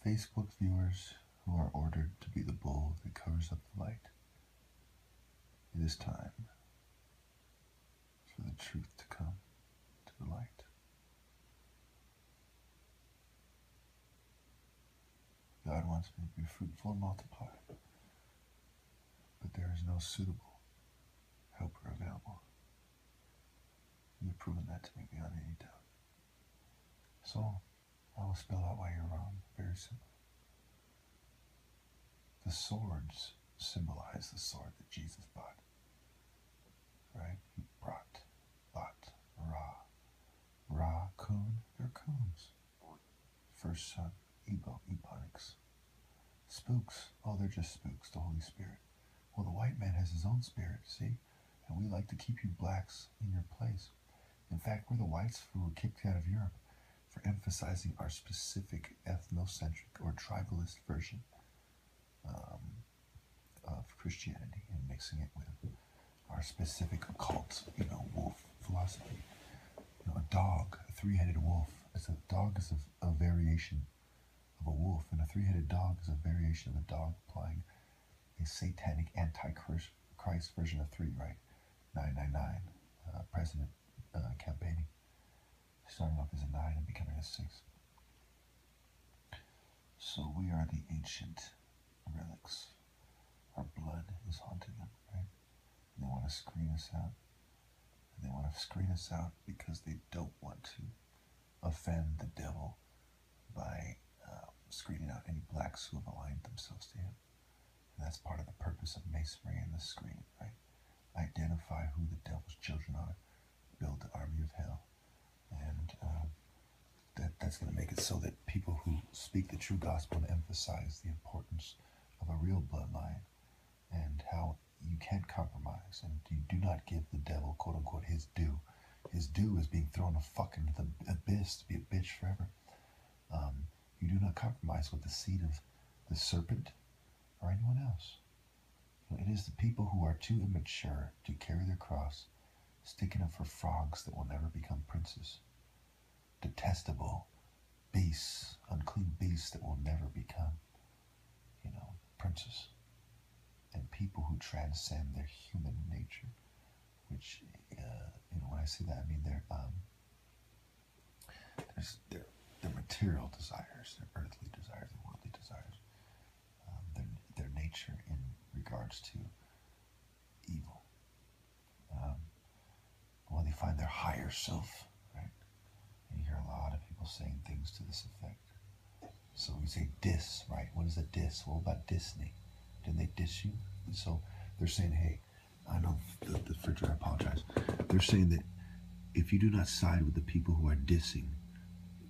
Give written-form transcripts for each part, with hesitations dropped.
Facebook viewers who are ordered to be the bull that covers up the light, it is time for the truth to come to the light. God wants me to be fruitful and multiply, but there is no suitable helper available. You've proven that to me beyond any doubt. So, I will spell out why you're wrong, very simply. The swords symbolize the sword that Jesus bought. Right? He bought, Ra, coon, they're coons. First son, ebonics. Spooks, oh, they're just spooks, the Holy Spirit. Well, the white man has his own spirit, see? And we like to keep you blacks in your place. In fact, we're the whites who were kicked out of Europe for emphasizing our specific ethnocentric or tribalist version of Christianity and mixing it with our specific occult, wolf philosophy. A dog, a three-headed wolf. A dog is a variation of a wolf, and a three-headed dog is a variation of a dog applying a satanic anti-Christ version of 3, right? 999, president campaigning. Starting off as a 9 and becoming a 6. So we are the ancient relics. Our blood is haunting them, right? And they want to screen us out. And they want to screen us out because they don't want to offend the devil by screening out any blacks who have aligned themselves to him. And that's part of the purpose of masonry and the screen, right? Identify who the devil's children are, build the army of hell. And that's going to make it so that people who speak the true gospel and emphasize the importance of a real bloodline and how you can't compromise and you do not give the devil, quote unquote, his due. His due is being thrown into the abyss to be a bitch forever. You do not compromise with the seed of the serpent or anyone else. It is the people who are too immature to carry their cross, sticking up for frogs that will never become princes. Detestable beasts, unclean beasts that will never become, princes. And people who transcend their human nature, which, when I say that, I mean their material desires, their earthly desires, their worldly desires, their nature in regards to evil. When they find their higher self, right? And you hear a lot of people saying things to this effect. So we say diss, right? What is a diss? What about Disney? Did they diss you? And so they're saying, hey, I know the refrigerator, I apologize. They're saying that if you do not side with the people who are dissing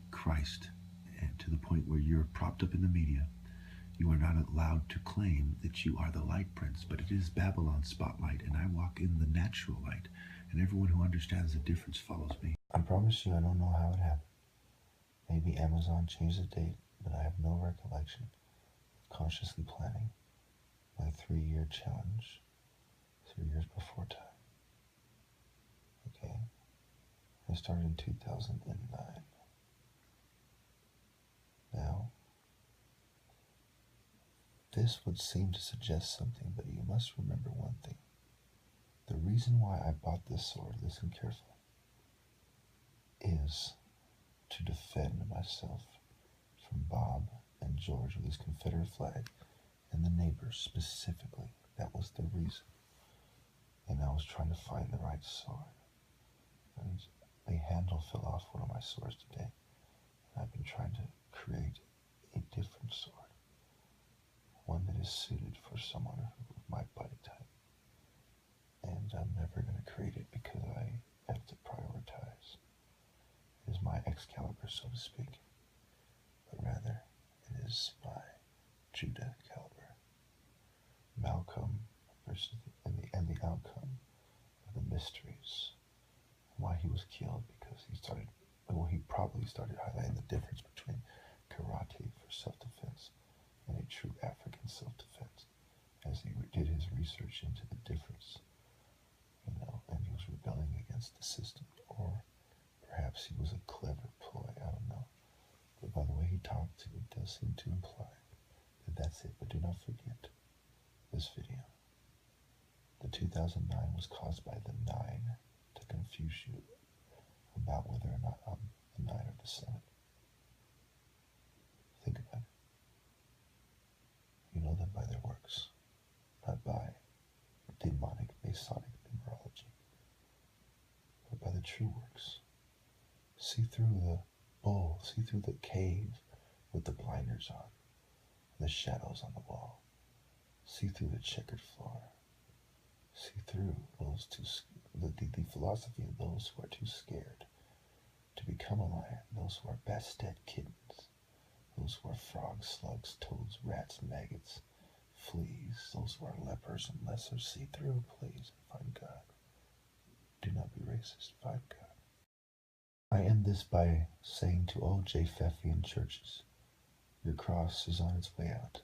Christ, and to the point where you're propped up in the media, you are not allowed to claim that you are the light prince, but it is Babylon's spotlight, and I walk in the natural light, and everyone who understands the difference follows me. I promise you I don't know how it happened. Maybe Amazon changed the date, but I have no recollection of consciously planning my 3-year challenge 3 years before time. Okay? I started in 2009. Now, this would seem to suggest something, but you must remember one thing. The reason why I bought this sword, listen carefully, is to defend myself from Bob and George with his Confederate flag and the neighbors specifically. That was the reason. And I was trying to find the right sword. And a handle fell off one of my swords today. And I've been trying to create a different sword. One that is suited for someone of my body type. And I'm never going to create it because I have to prioritize. It is my Excalibur, so to speak. But rather, it is my Judah caliber. Malcolm versus and the outcome of the mysteries. Why he was killed, because he probably started highlighting the difference between karate for self-defense and a true African self-defense, as he did his research into the difference, and he was rebelling against the system, or perhaps he was a clever ploy, I don't know. But by the way he talked, it does seem to imply that that's it, but do not forget this video. The 2009 was caused by the 9 to confuse you about whether or not I'm the 9 or the 7. Think about it. You know them by their works, not by demonic, Masonic numerology, but by the true works. See through the bull, see through the cave with the blinders on, the shadows on the wall. See through the checkered floor. See through those the philosophy of those who are too scared to become a lion, those who are Bastet kittens, those who are frogs, slugs, toads, rats, maggots, fleas, those who are lepers and lesser. See through, please, and find God. Do not be racist, find God. I end this by saying to all Japheth-ian churches, your cross is on its way out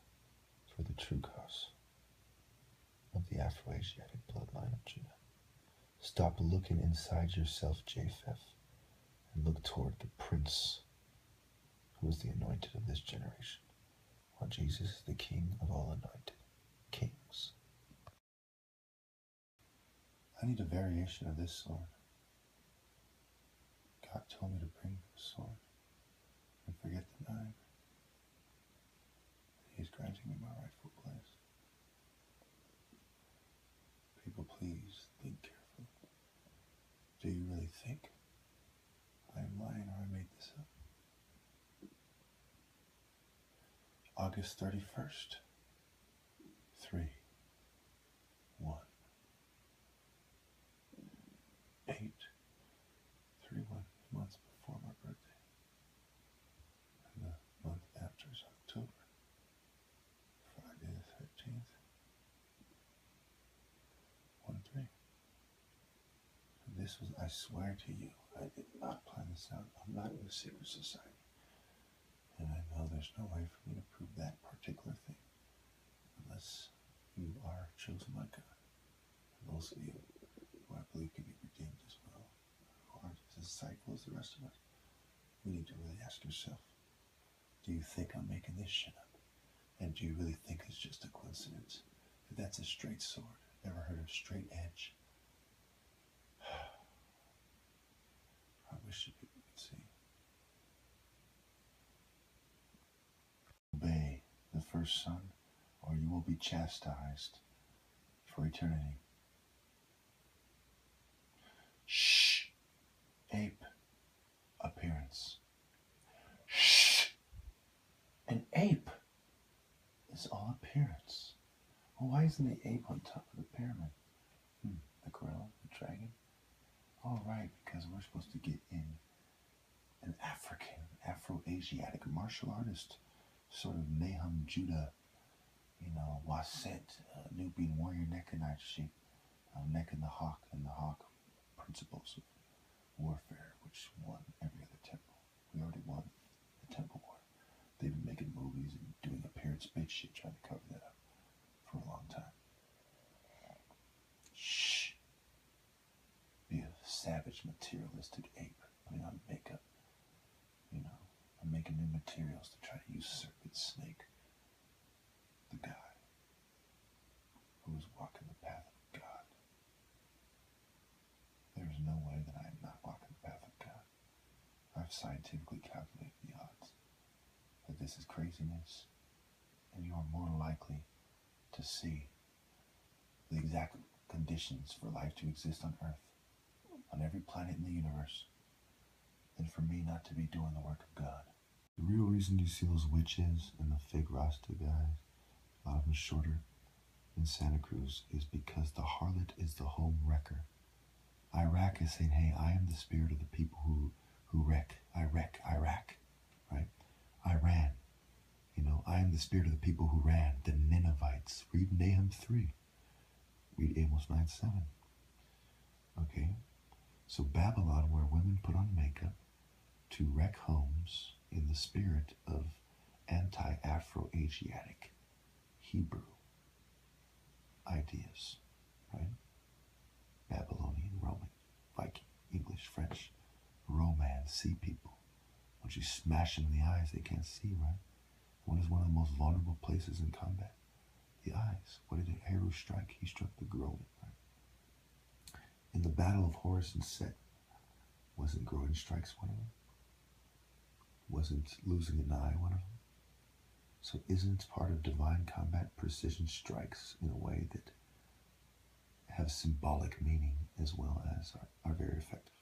for the true cause of the Afro-Asiatic bloodline of Judah. Stop looking inside yourself, Japheth, and look toward the Prince, who is the anointed of this generation, while Jesus is the King of all anointed kings. I need a variation of this sword. God told me to bring the sword and forget the 9. He's granting me my rightful place. People, please think carefully. Do you really think I am lying or I made this up? August 31st, 3, 1, 8, 3 months before my birthday, and the month after is October, Friday the 13th, 1-3. And this was, I swear to you, I did not plan this out. I'm not in a secret society. And I know there's no way for me to prove that particular thing unless you are chosen by God. And those of you who I believe can be redeemed as well, who aren't as insightful as the rest of us, you need to really ask yourself, do you think I'm making this shit up? And do you really think it's just a coincidence that that's a straight sword? Ever heard of straight edge? I wish you people could see. Obey the first son, or you will be chastised for eternity. Shh. Ape appearance. Shh. An ape is all appearance. Well, why isn't the ape on top of the pyramid? The gorilla, the dragon? All right, because we're supposed to get in an African, Afro-Asiatic martial artist, sort of Nahum Judah, Waset, Nubian warrior neck and knife shape, neck and the hawk principles of warfare, which won every other temple. We already won the temple war. They've been making movies and doing appearance-based shit trying to cover that up for a long time. Shh. Be a savage, materialistic ape, putting on makeup. I'm making new materials to try to usurp its snake. The guy who is walking the path of God. There is no way that I am not walking the path of God. I've scientifically calculated the odds that this is craziness, and you are more likely to see the exact conditions for life to exist on Earth, on every planet in the universe, than for me not to be doing the work of God. The real reason you see those witches and the fake Rasta guys, a lot of them shorter, in Santa Cruz, is because the harlot is the home wrecker. Iraq is saying, hey, I am the spirit of the people who wreck. Iraq, right? Iran, I am the spirit of the people who ran, the Ninevites. Read Nahum 3. Read Amos 9:7. Okay? So Babylon, where women put on makeup to wreck homes in the spirit of anti-Afro-Asiatic Hebrew ideas, right? Babylonian, Roman, Viking, English, French, Roman, sea people. Once you smash them in the eyes, they can't see, right? What is one of the most vulnerable places in combat? The eyes. What did Heru strike? He struck the groin. Right? In the battle of Horus and Set, wasn't groin strikes one of them? Wasn't losing an eye one of them? So isn't part of divine combat precision strikes in a way that have symbolic meaning as well as are very effective?